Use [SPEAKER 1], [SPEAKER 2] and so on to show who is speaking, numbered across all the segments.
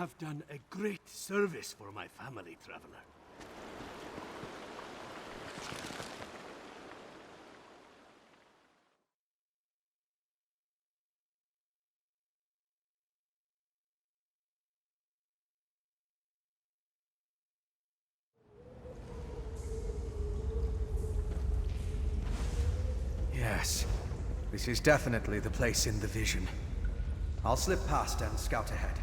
[SPEAKER 1] have done a great service for my family, traveler.
[SPEAKER 2] Yes, this is definitely the place in the vision. I'll slip past and scout ahead.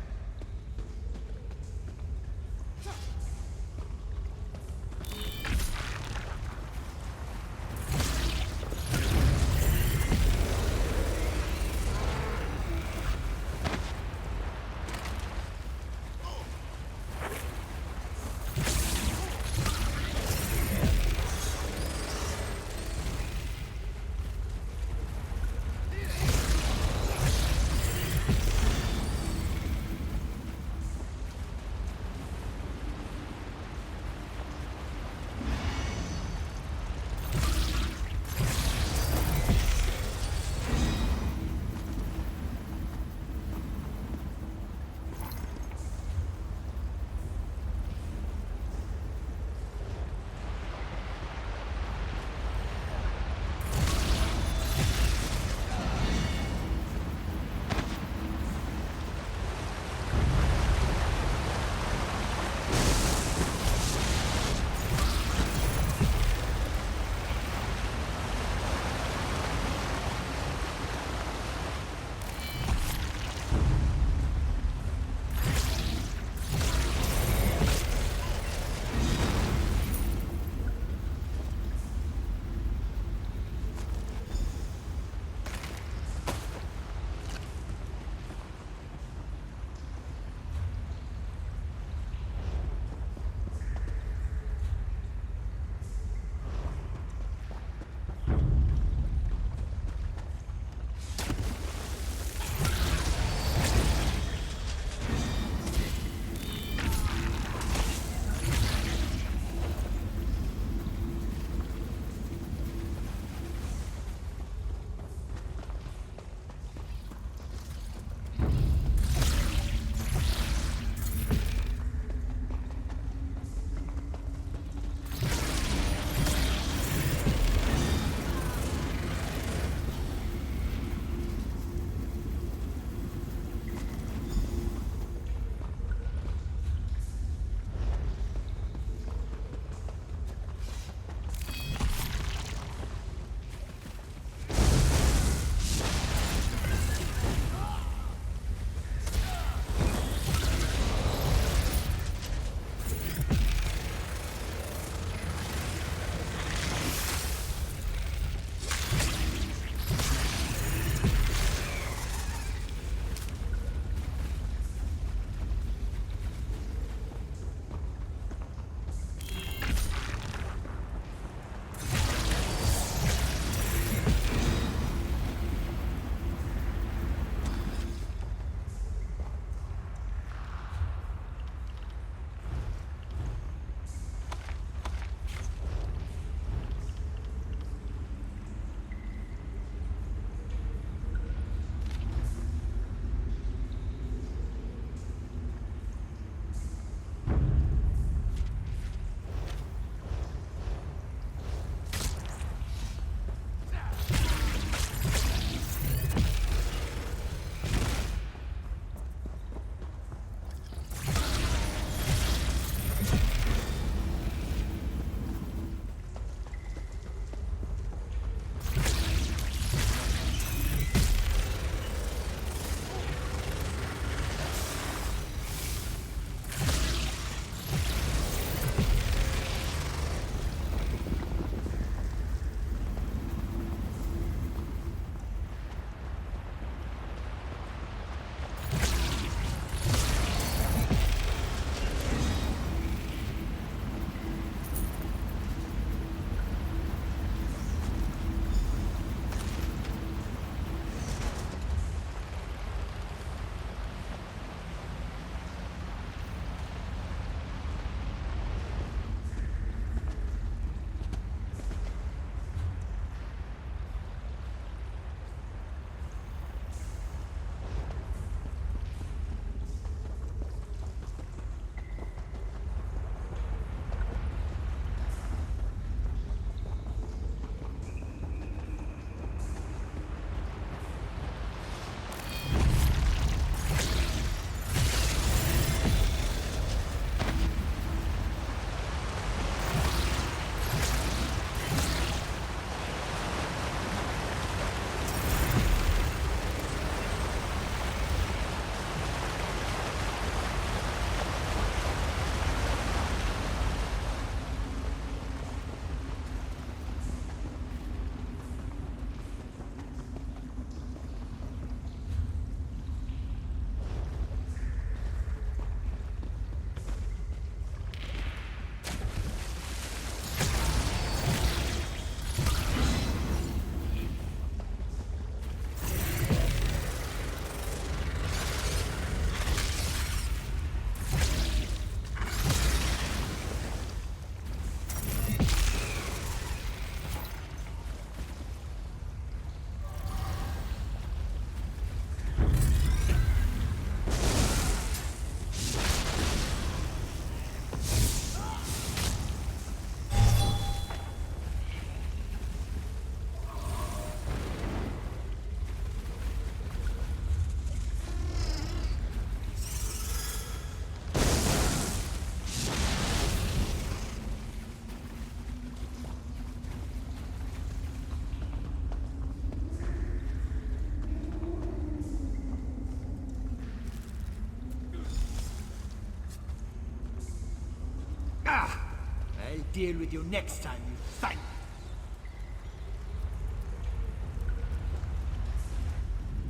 [SPEAKER 3] deal with you next time you fight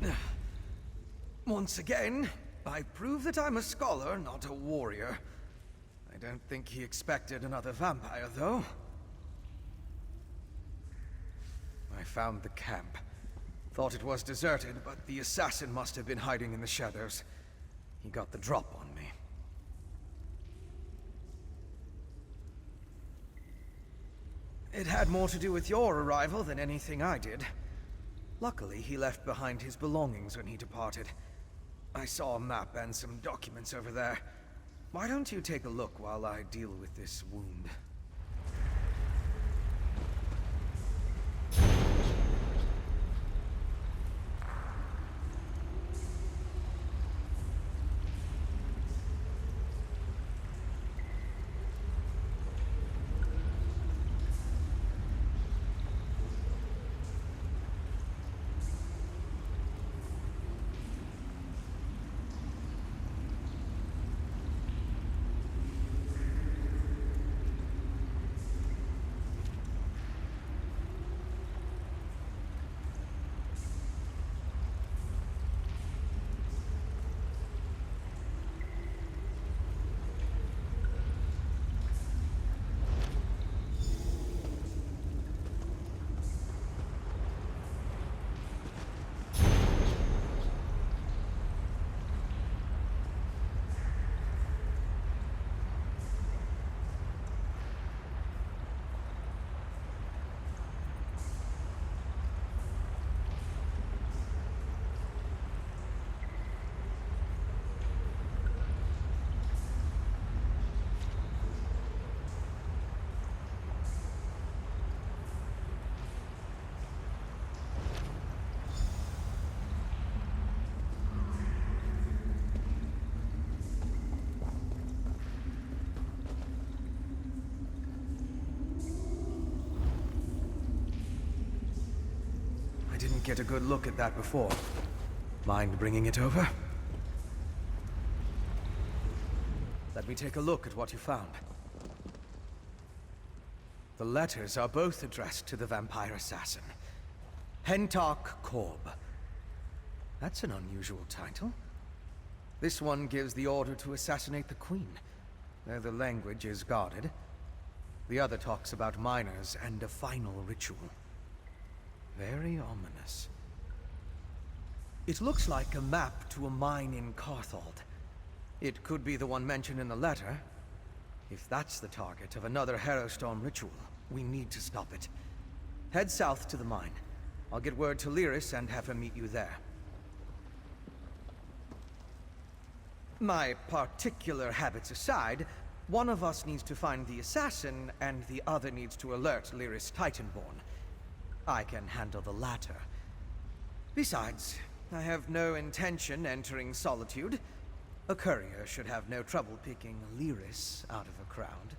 [SPEAKER 3] me.
[SPEAKER 2] Once again, I prove that I'm a scholar, not a warrior. I don't think he expected another vampire, though. I found the camp. Thought it was deserted, but the assassin must have been hiding in the shadows. He got the drop on me. It had more to do with your arrival than anything I did. Luckily, he left behind his belongings when he departed. I saw a map and some documents over there. Why don't you take a look while I deal with this wound? Didn't get a good look at that before. Mind bringing it over? Let me take a look at what you found. The letters are both addressed to the vampire assassin. Hentok Korb. That's an unusual title. This one gives the order to assassinate the queen, though the language is guarded. The other talks about miners and a final ritual. Very ominous. It looks like a map to a mine in Carthald. It could be the one mentioned in the letter. If that's the target of another Harrowstone ritual, we need to stop it. Head south to the mine. I'll get word to Lyris and have him meet you there. My particular habits aside, one of us needs to find the assassin, and the other needs to alert Lyris Titanborn. I can handle the latter. Besides, I have no intention entering Solitude. A courier should have no trouble picking Lyris out of a crowd.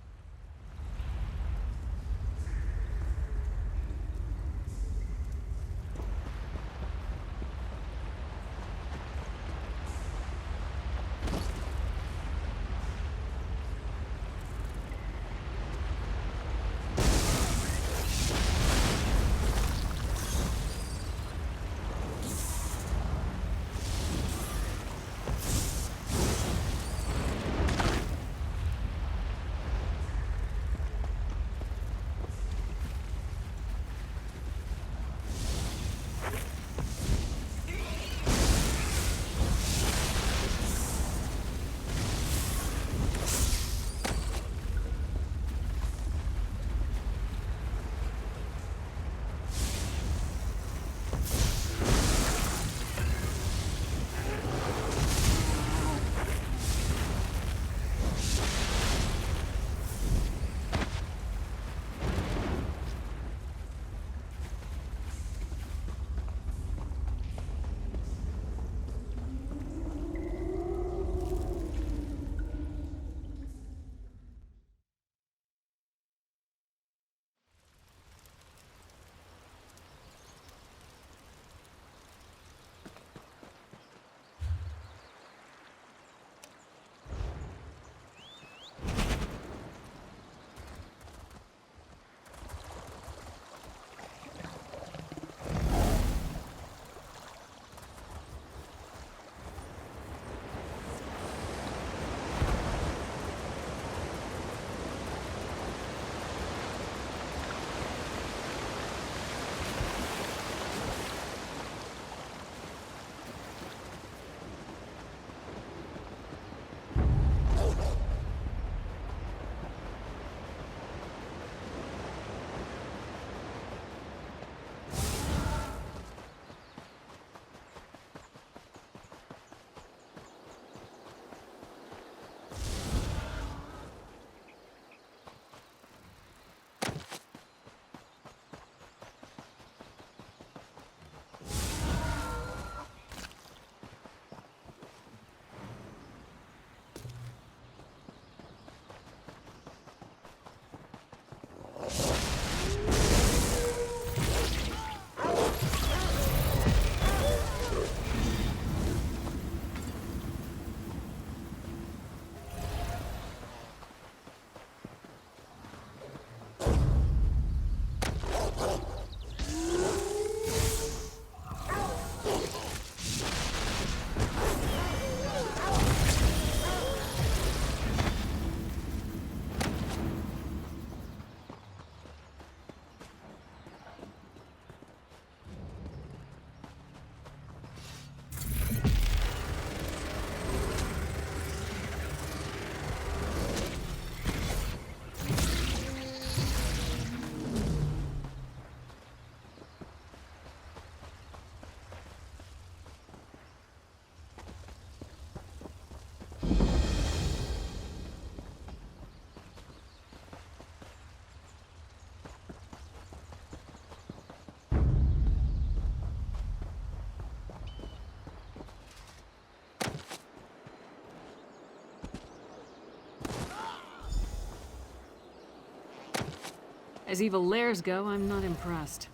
[SPEAKER 4] As evil lairs go, I'm not impressed.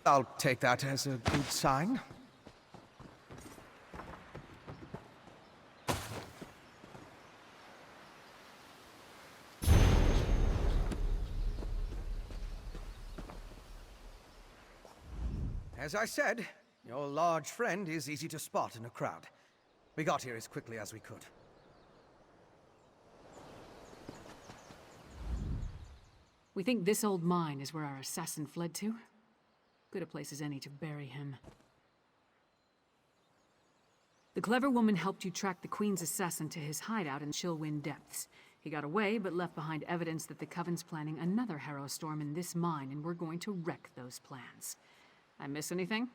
[SPEAKER 2] I'll take that as a good sign. As I said, your large friend is easy to spot in a crowd. We got here as quickly as we could.
[SPEAKER 4] We think this old mine is where our assassin fled to? Good a place as any to bury him. The clever woman helped you track the Queen's assassin to his hideout in Chillwind Depths. He got away, but left behind evidence that the Coven's planning another Harrow Storm in this mine, and we're going to wreck those plans. I miss anything?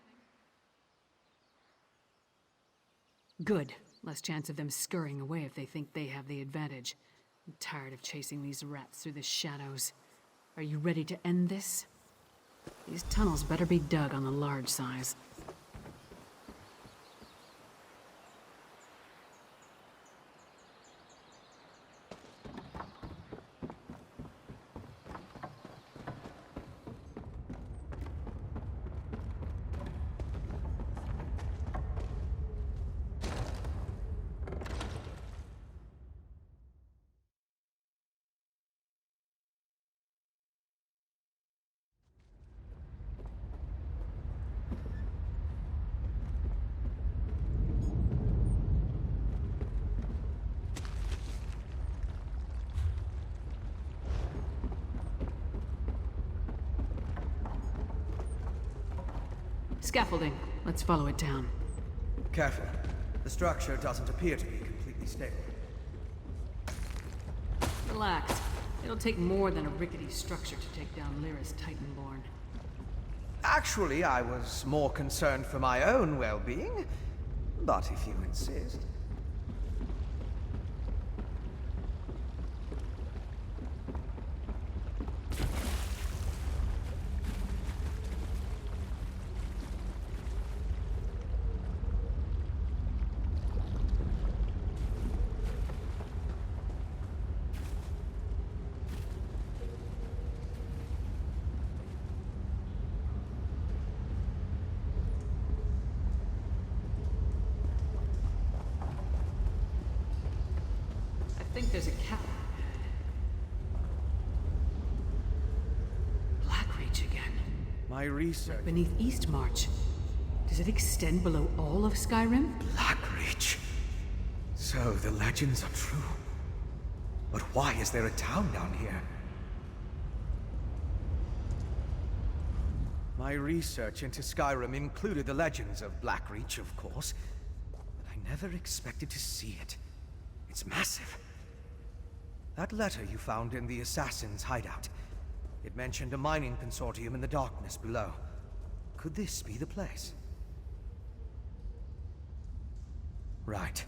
[SPEAKER 4] Good. Less chance of them scurrying away if they think they have the advantage. I'm tired of chasing these rats through the shadows. Are you ready to end this? These tunnels better be dug on the large size. Scaffolding. Let's follow it down.
[SPEAKER 2] Careful. The structure doesn't appear to be completely stable.
[SPEAKER 4] Relax. It'll take more than a rickety structure to take down Lyra's Titanborn.
[SPEAKER 2] Actually, I was more concerned for my own well-being, but if you insist.
[SPEAKER 4] I think there's a cap. Blackreach again.
[SPEAKER 2] My research...
[SPEAKER 4] Beneath Eastmarch. Does it extend below all of Skyrim?
[SPEAKER 2] Blackreach. So the legends are true. But why is there a town down here? My research into Skyrim included the legends of Blackreach, of course. But I never expected to see it. It's massive. That letter you found in the Assassin's hideout. It mentioned a mining consortium in the darkness below. Could this be the place? Right.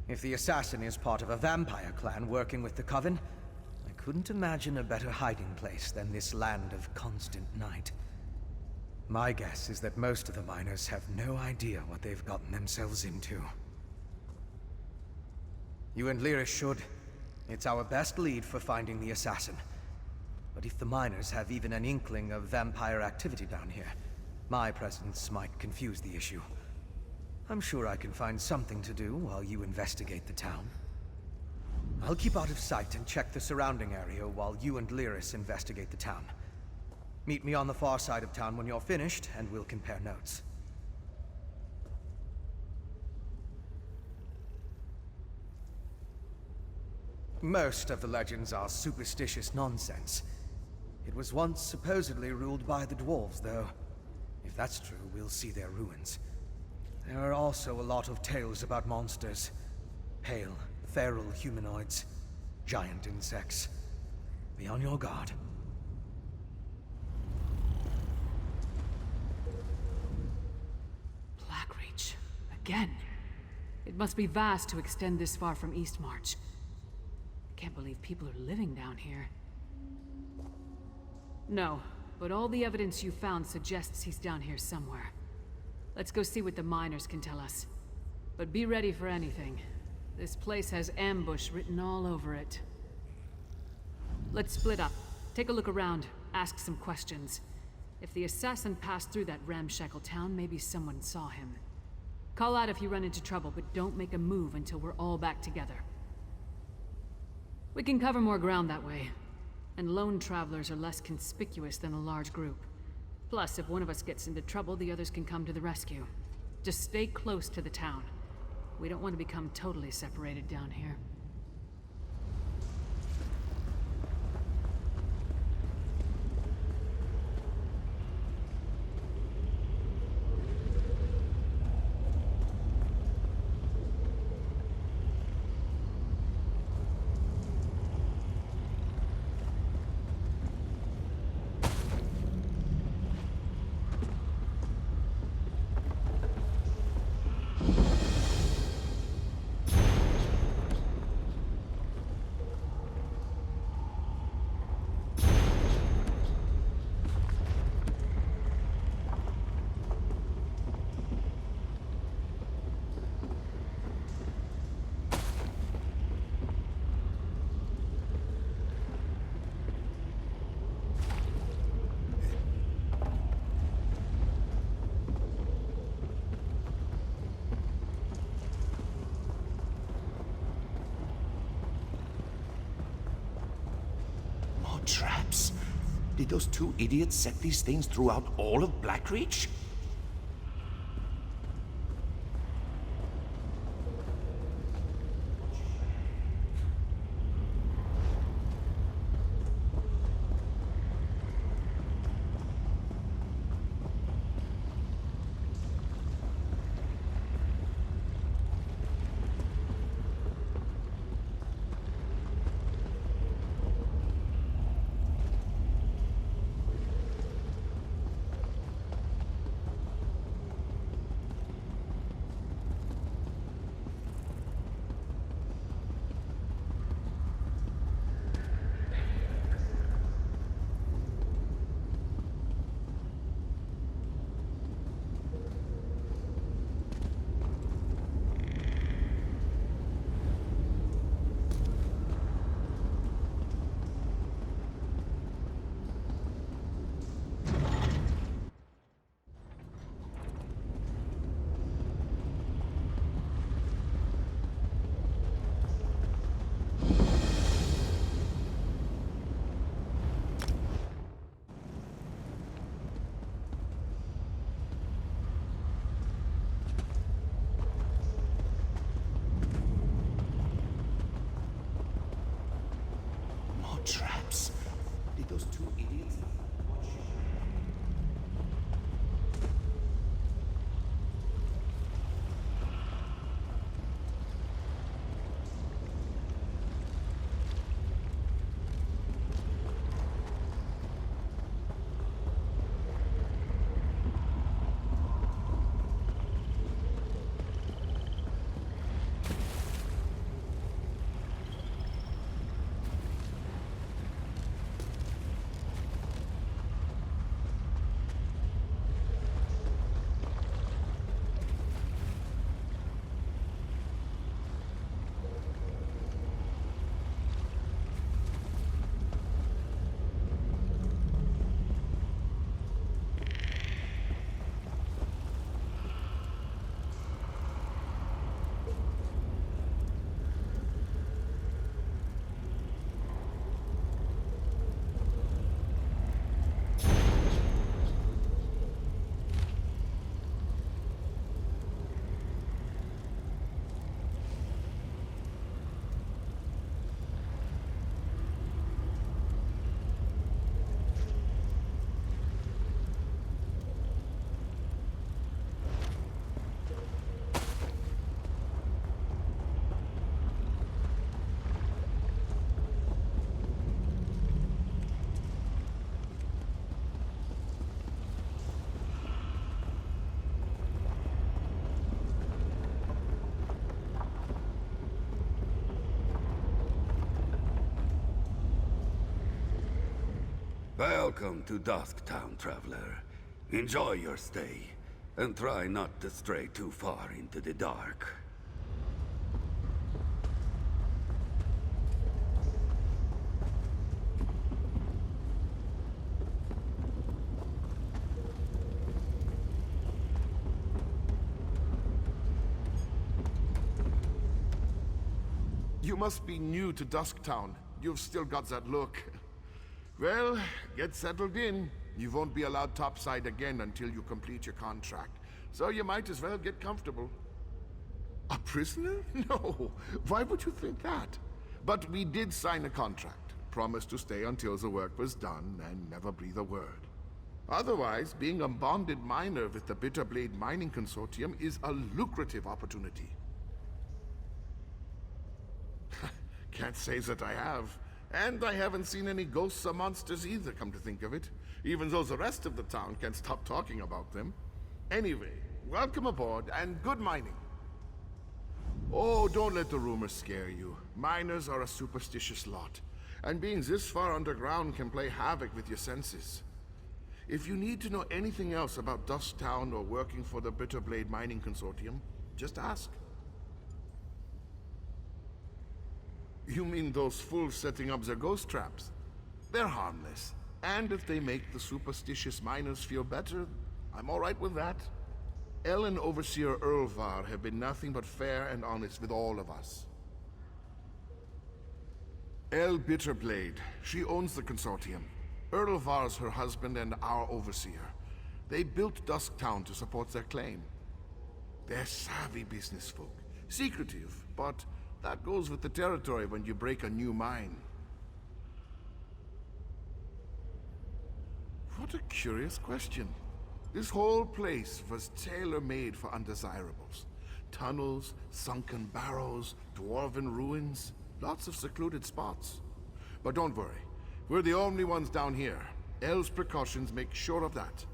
[SPEAKER 2] If the Assassin is part of a vampire clan working with the Coven, I couldn't imagine a better hiding place than this land of constant night. My guess is that most of the miners have no idea what they've gotten themselves into. You and Lyra should. It's our best lead for finding the assassin. But if the miners have even an inkling of vampire activity down here, my presence might confuse the issue. I'm sure I can find something to do while you investigate the town. I'll keep out of sight and check the surrounding area while you and Lyris investigate the town. Meet me on the far side of town when you're finished, and we'll compare notes. Most of the legends are superstitious nonsense. It was once supposedly ruled by the dwarves, though. If that's true, we'll see their ruins. There are also a lot of tales about monsters. Pale, feral humanoids, giant insects. Be on your guard.
[SPEAKER 4] Blackreach. Again. It must be vast to extend this far from Eastmarch. I can't believe people are living down here. No, but all the evidence you found suggests he's down here somewhere. Let's go see what the miners can tell us. But be ready for anything. This place has ambush written all over it. Let's split up. Take a look around. ask some questions. If the assassin passed through that ramshackle town, maybe someone saw him. Call out if you run into trouble, but don't make a move until we're all back together. We can cover more ground that way, and lone travelers are less conspicuous than a large group. Plus, if one of us gets into trouble, the others can come to the rescue. Just stay close to the town. We don't want to become totally separated down here.
[SPEAKER 5] Traps? Did those two idiots set these things throughout all of Blackreach? Traps? Did those two idiots...
[SPEAKER 1] Welcome to Dusktown, traveler. Enjoy your stay, and try not to stray too far into the dark.
[SPEAKER 6] You must be new to Dusktown. You've still got that look. Well, get settled in. You won't be allowed topside again until you complete your contract. So you might as well get comfortable. A prisoner? No. Why would you think that? But we did sign a contract. Promised to stay until the work was done and never breathe a word. Otherwise, being a bonded miner with the Bitterblade Mining Consortium is a lucrative opportunity. Can't say that I have. And I haven't seen any ghosts or monsters either, come to think of it. Even though the rest of the town can't stop talking about them. Anyway, welcome aboard and good mining. Oh, don't let the rumors scare you. Miners are a superstitious lot. And being this far underground can play havoc with your senses. If you need to know anything else about Dusktown or working for the Bitterblade Mining Consortium, just ask. You mean those fools setting up their ghost traps? They're harmless. And if they make the superstitious miners feel better, I'm all right with that. El and Overseer Erlvar have been nothing but fair and honest with all of us. El Bitterblade, she owns the consortium. Erlvar's her husband and our overseer. They built Dusktown to support their claim. They're savvy business folk. Secretive, but that goes with the territory when you break a new mine. What a curious question. This whole place was tailor-made for undesirables. Tunnels, sunken barrows, dwarven ruins, lots of secluded spots. But don't worry, we're the only ones down here. El's precautions make sure of that.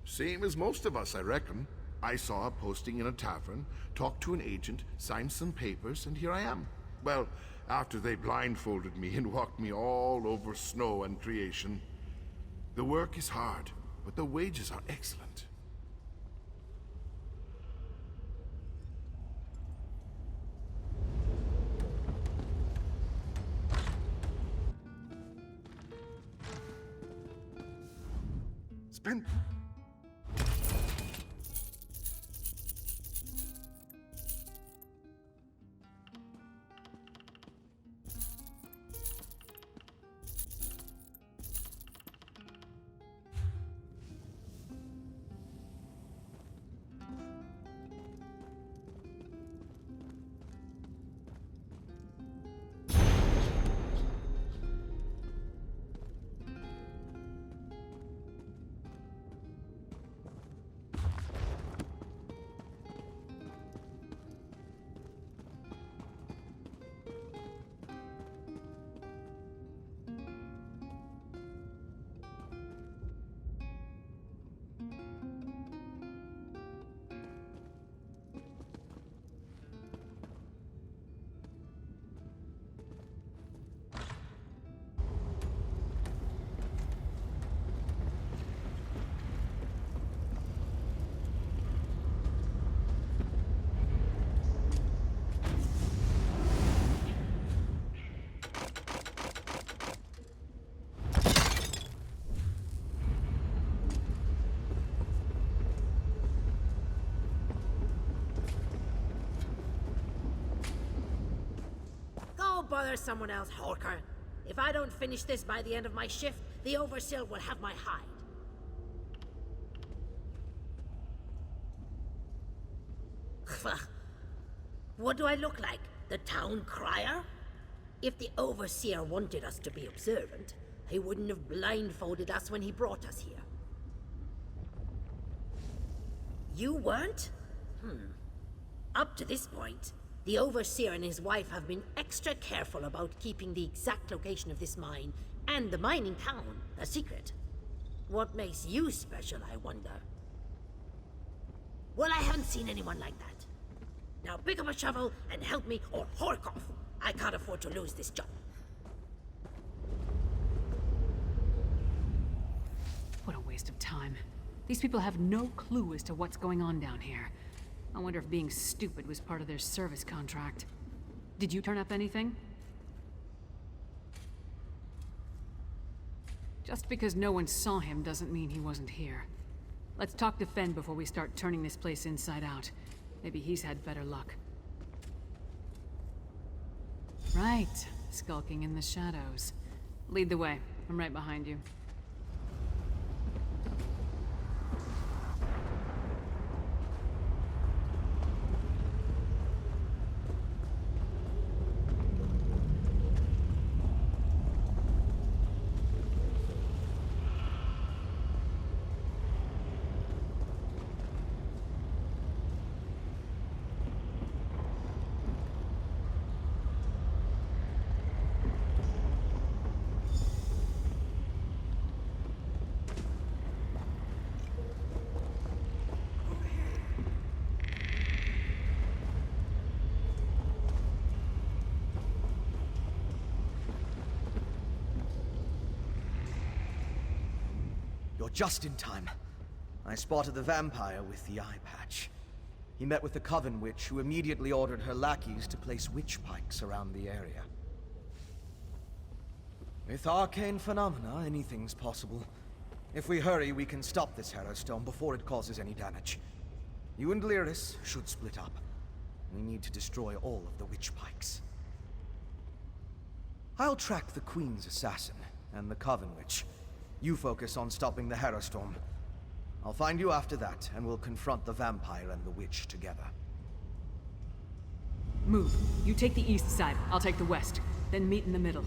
[SPEAKER 6] Same as most of us, I reckon. I saw a posting in a tavern, talked to an agent, signed some papers, and here I am. Well, after they blindfolded me and walked me all over snow and creation. The work is hard, but the wages are excellent. Spend...
[SPEAKER 7] Bother someone else, Horker. If I don't finish this by the end of my shift, the Overseer will have my hide. What do I look like? The town crier? If the Overseer wanted us to be observant, he wouldn't have blindfolded us when he brought us here. You weren't? Up to this point, the Overseer and his wife have been extra careful about keeping the exact location of this mine and the mining town a secret. What makes you special, I wonder? Well, I haven't seen anyone like that. Now pick up a shovel and help me or hork off. I can't afford to lose this job.
[SPEAKER 4] What a waste of time. These people have no clue as to what's going on down here. I wonder if being stupid was part of their service contract. Did you turn up anything? Just because no one saw him doesn't mean he wasn't here. Let's talk to Fen before we start turning this place inside out. Maybe he's had better luck. Right. Skulking in the shadows. Lead the way. I'm right behind you.
[SPEAKER 2] You're just in time. I spotted the vampire with the eye patch. He met with the Coven Witch, who immediately ordered her lackeys to place witch pikes around the area. With arcane phenomena, anything's possible. If we hurry, we can stop this Harrowstone before it causes any damage. You and Lyris should split up. We need to destroy all of the witch pikes. I'll track the Queen's assassin and the Coven Witch. You focus on stopping the Harrowstorm. I'll find you after that, and we'll confront the vampire and the witch together.
[SPEAKER 4] Move. You take the east side, I'll take the west. Then meet in the middle.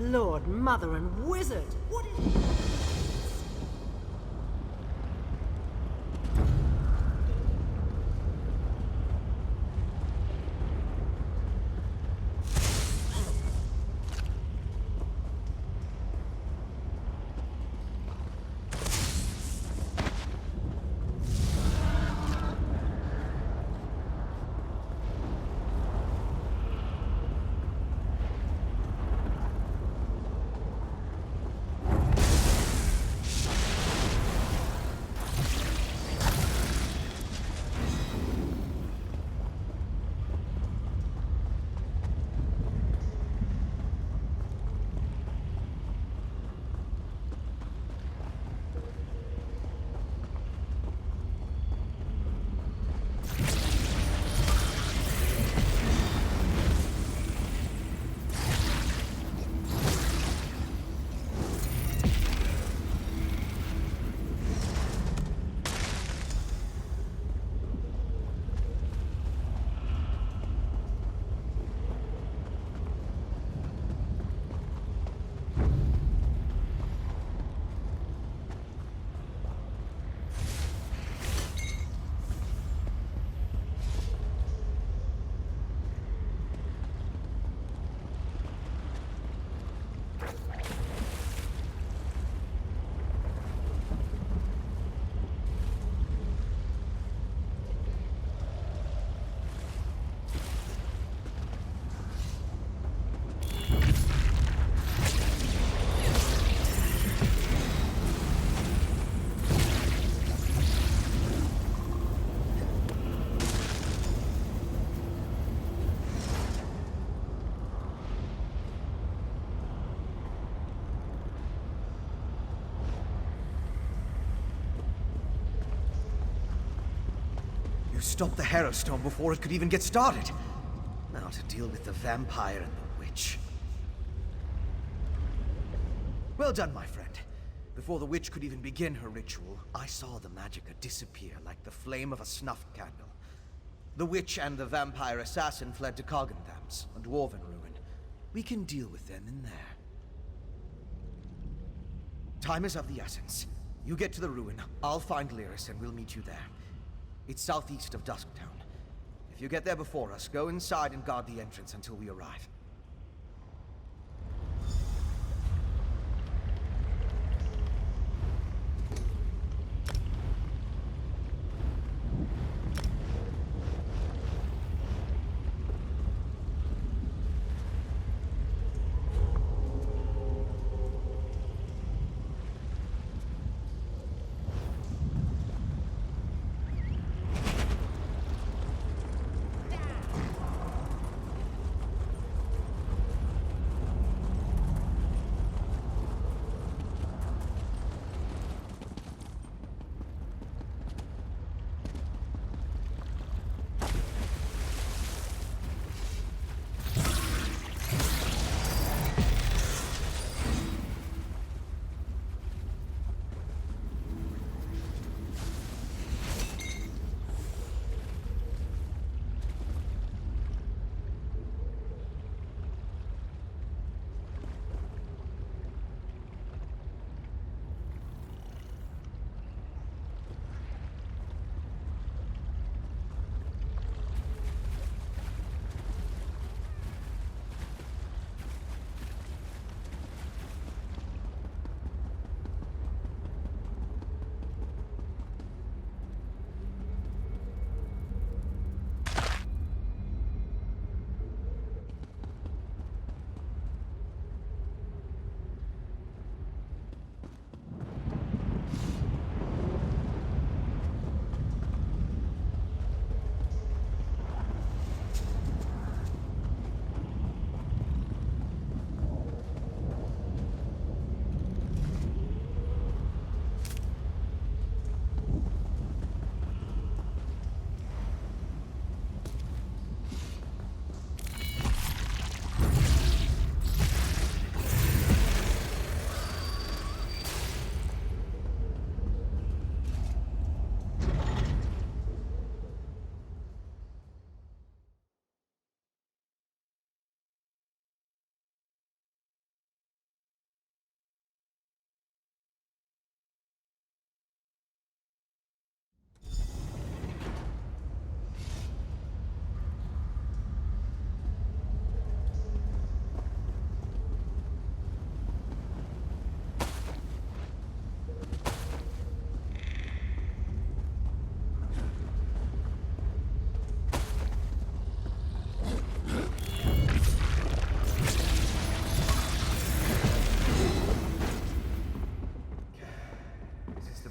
[SPEAKER 7] Lord, Mother, and Wizard! What is...
[SPEAKER 2] You stopped the Harrowstone before it could even get started. Now to deal with the vampire and the witch. Well done, my friend. Before the witch could even begin her ritual, I saw the magicka disappear like the flame of a snuffed candle. The witch and the vampire assassin fled to Coggentham's, a dwarven ruin. We can deal with them in there. Time is of the essence. You get to the ruin, I'll find Lyris and we'll meet you there. It's southeast of Dusktown. If you get there before us, go inside and guard the entrance until we arrive.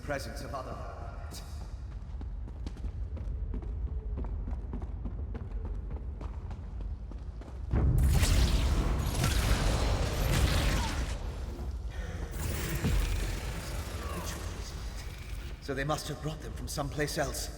[SPEAKER 2] presence of other vampires. So they must have brought them from someplace else.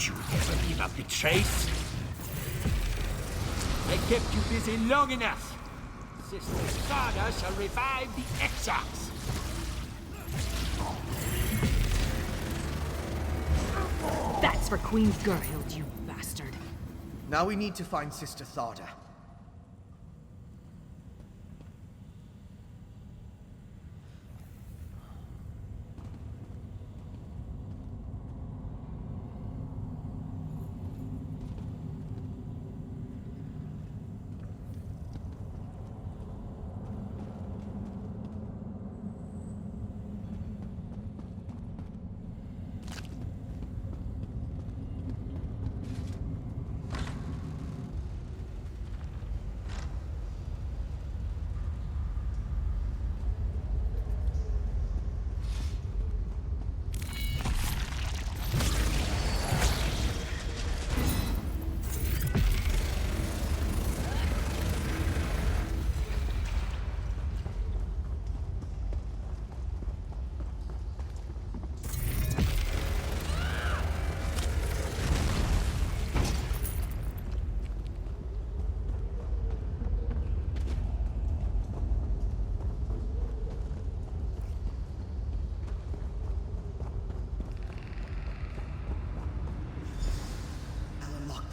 [SPEAKER 3] You ever leave up the trace? I kept you busy long enough. Sister Sada shall revive the Exarchs.
[SPEAKER 4] That's for Queen Gerhild, you bastard.
[SPEAKER 2] Now we need to find Sister Tharda.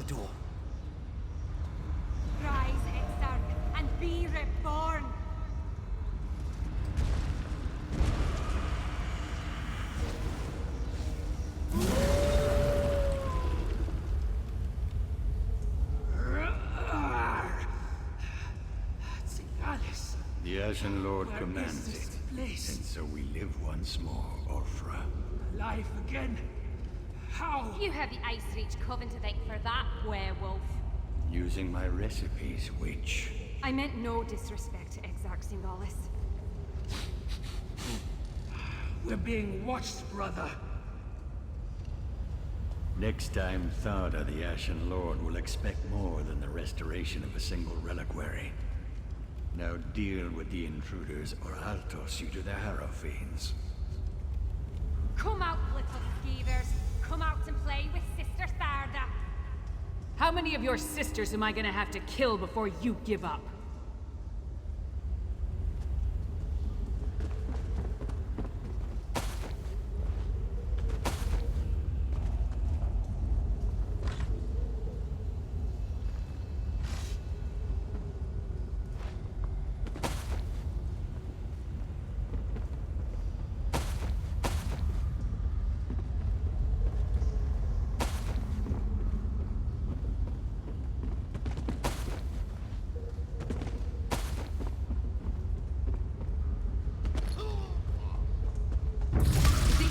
[SPEAKER 2] Door.
[SPEAKER 8] Rise, Exarch, and be reborn!
[SPEAKER 9] The Ashen Lord commands it, and so we live once more, Orfra.
[SPEAKER 3] Alive again? How?
[SPEAKER 8] You have the Ice Reach Coven to thank for that, werewolf.
[SPEAKER 9] Using my recipes, witch.
[SPEAKER 8] I meant no disrespect to Exarch Singalis.
[SPEAKER 3] We're being watched, brother.
[SPEAKER 9] Next time, Tharda, the Ashen Lord, will expect more than the restoration of a single reliquary. Now deal with the intruders, or I'll toss you to the Harrow Fiends.
[SPEAKER 8] Come out, little skeevers. Come out and play with Sister Tharda.
[SPEAKER 4] How many of your sisters am I gonna have to kill before you give up?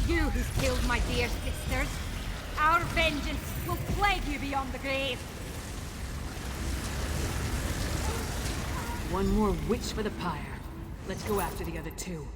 [SPEAKER 8] You who's killed my dear sisters. Our vengeance will plague you beyond the grave.
[SPEAKER 4] One more witch for the pyre. Let's go after the other two.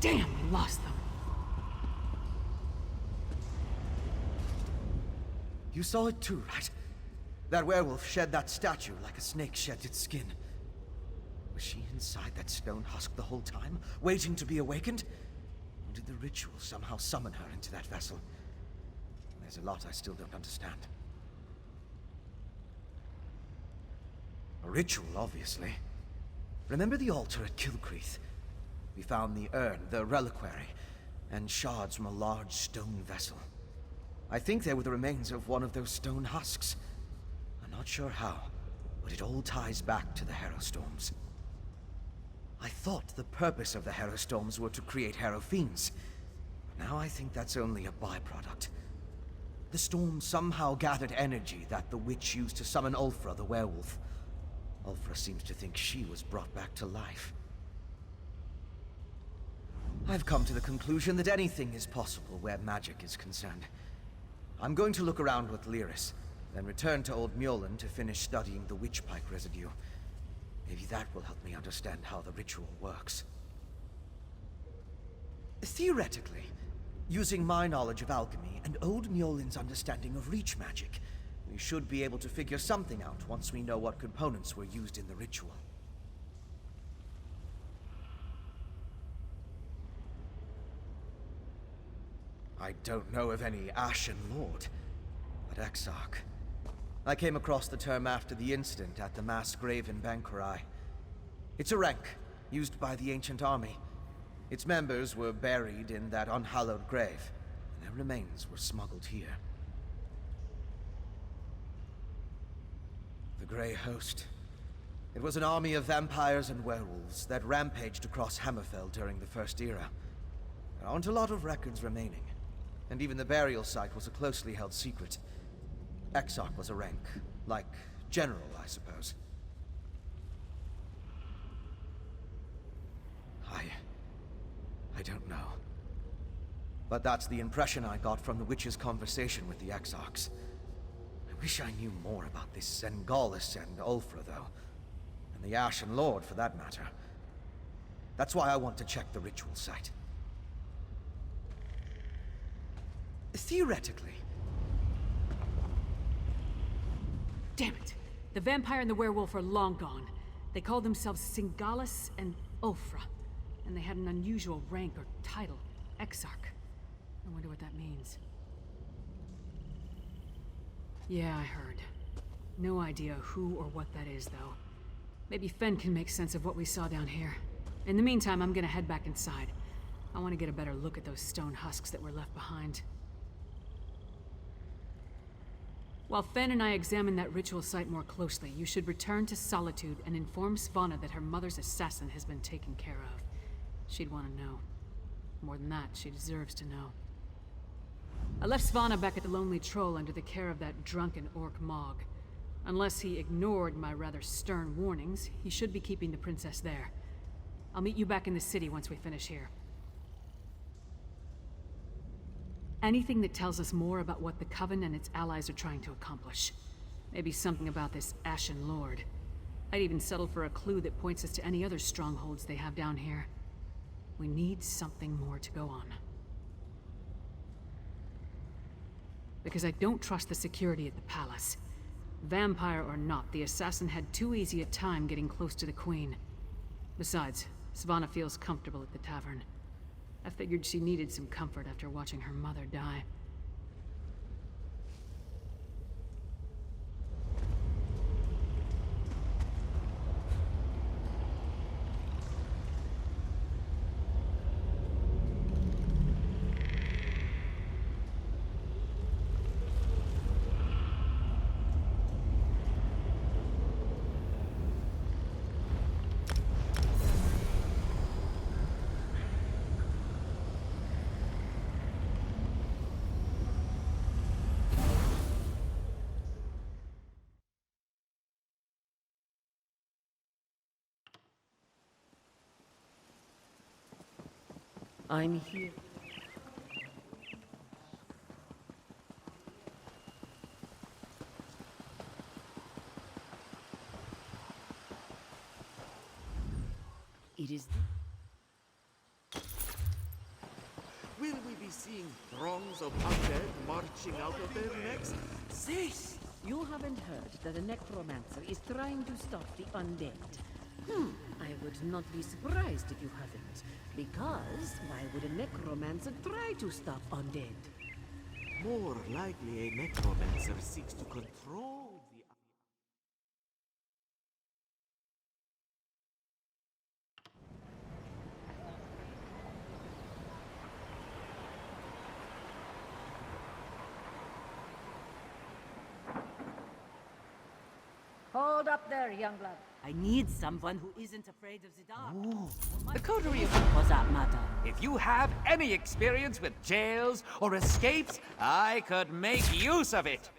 [SPEAKER 4] Damn, we lost them.
[SPEAKER 2] You saw it too, right? That werewolf shed that statue like a snake sheds its skin. Was she inside that stone husk the whole time, waiting to be awakened? Or did the ritual somehow summon her into that vessel? There's a lot I still don't understand. A ritual, obviously. Remember the altar at Kilcreath? We found the urn, the reliquary, and shards from a large stone vessel. I think they were the remains of one of those stone husks. I'm not sure how, but it all ties back to the Harrowstorms. I thought the purpose of the Harrowstorms were to create Harrow Fiends. Now I think that's only a byproduct. The storm somehow gathered energy that the witch used to summon Ulfra the werewolf. Ulfra seems to think she was brought back to life. I've come to the conclusion that anything is possible where magic is concerned. I'm going to look around with Lyris, then return to Old Mjolnir to finish studying the witchpike residue. Maybe that will help me understand how the ritual works. Theoretically, using my knowledge of alchemy and Old Mjolnir's understanding of reach magic, we should be able to figure something out once we know what components were used in the ritual. I don't know of any Ashen Lord, but Exarch. I came across the term after the incident at the mass grave in Bankurai. It's a rank, used by the ancient army. Its members were buried in that unhallowed grave, and their remains were smuggled here. The Grey Host. It was an army of vampires and werewolves that rampaged across Hammerfell during the First Era. There aren't a lot of records remaining, and even the burial site was a closely held secret. Exarch was a rank, like general, I suppose. I don't know. But that's the impression I got from the witch's conversation with the Exarchs. I wish I knew more about this Sengalis and Ulfra, though. And the Ashen Lord, for that matter. That's why I want to check the ritual site. Theoretically.
[SPEAKER 4] Damn it! The vampire and the werewolf are long gone. They called themselves Sengalis and Ulfra. And they had an unusual rank or title, Exarch. I wonder what that means. Yeah, I heard. No idea who or what that is, though. Maybe Fen can make sense of what we saw down here. In the meantime, I'm gonna head back inside. I want to get a better look at those stone husks that were left behind. While Fen and I examine that ritual site more closely, you should return to Solitude and inform Svanna that her mother's assassin has been taken care of. She'd want to know. More than that, she deserves to know. I left Svanna back at the Lonely Troll under the care of that drunken orc Mog. Unless he ignored my rather stern warnings, he should be keeping the princess there. I'll meet you back in the city once we finish here. Anything that tells us more about what the Coven and its allies are trying to accomplish. Maybe something about this Ashen Lord. I'd even settle for a clue that points us to any other strongholds they have down here. We need something more to go on. Because I don't trust the security at the palace. Vampire or not, the assassin had too easy a time getting close to the Queen. Besides, Svanna feels comfortable at the tavern. I figured she needed some comfort after watching her mother die.
[SPEAKER 10] I'm here. It is... seeing throngs of undead marching out of their necks? Cease!
[SPEAKER 11] You haven't heard that a necromancer is trying to stop the undead. I would not be surprised if you haven't. Because why would a necromancer try to stop undead?
[SPEAKER 10] More likely a necromancer seeks to control the...
[SPEAKER 11] Hold up there, young blood. I need someone who isn't afraid of the dark.
[SPEAKER 3] The coterie of...
[SPEAKER 11] For that matter.
[SPEAKER 3] If you have any experience with jails or escapes, I could make use of it.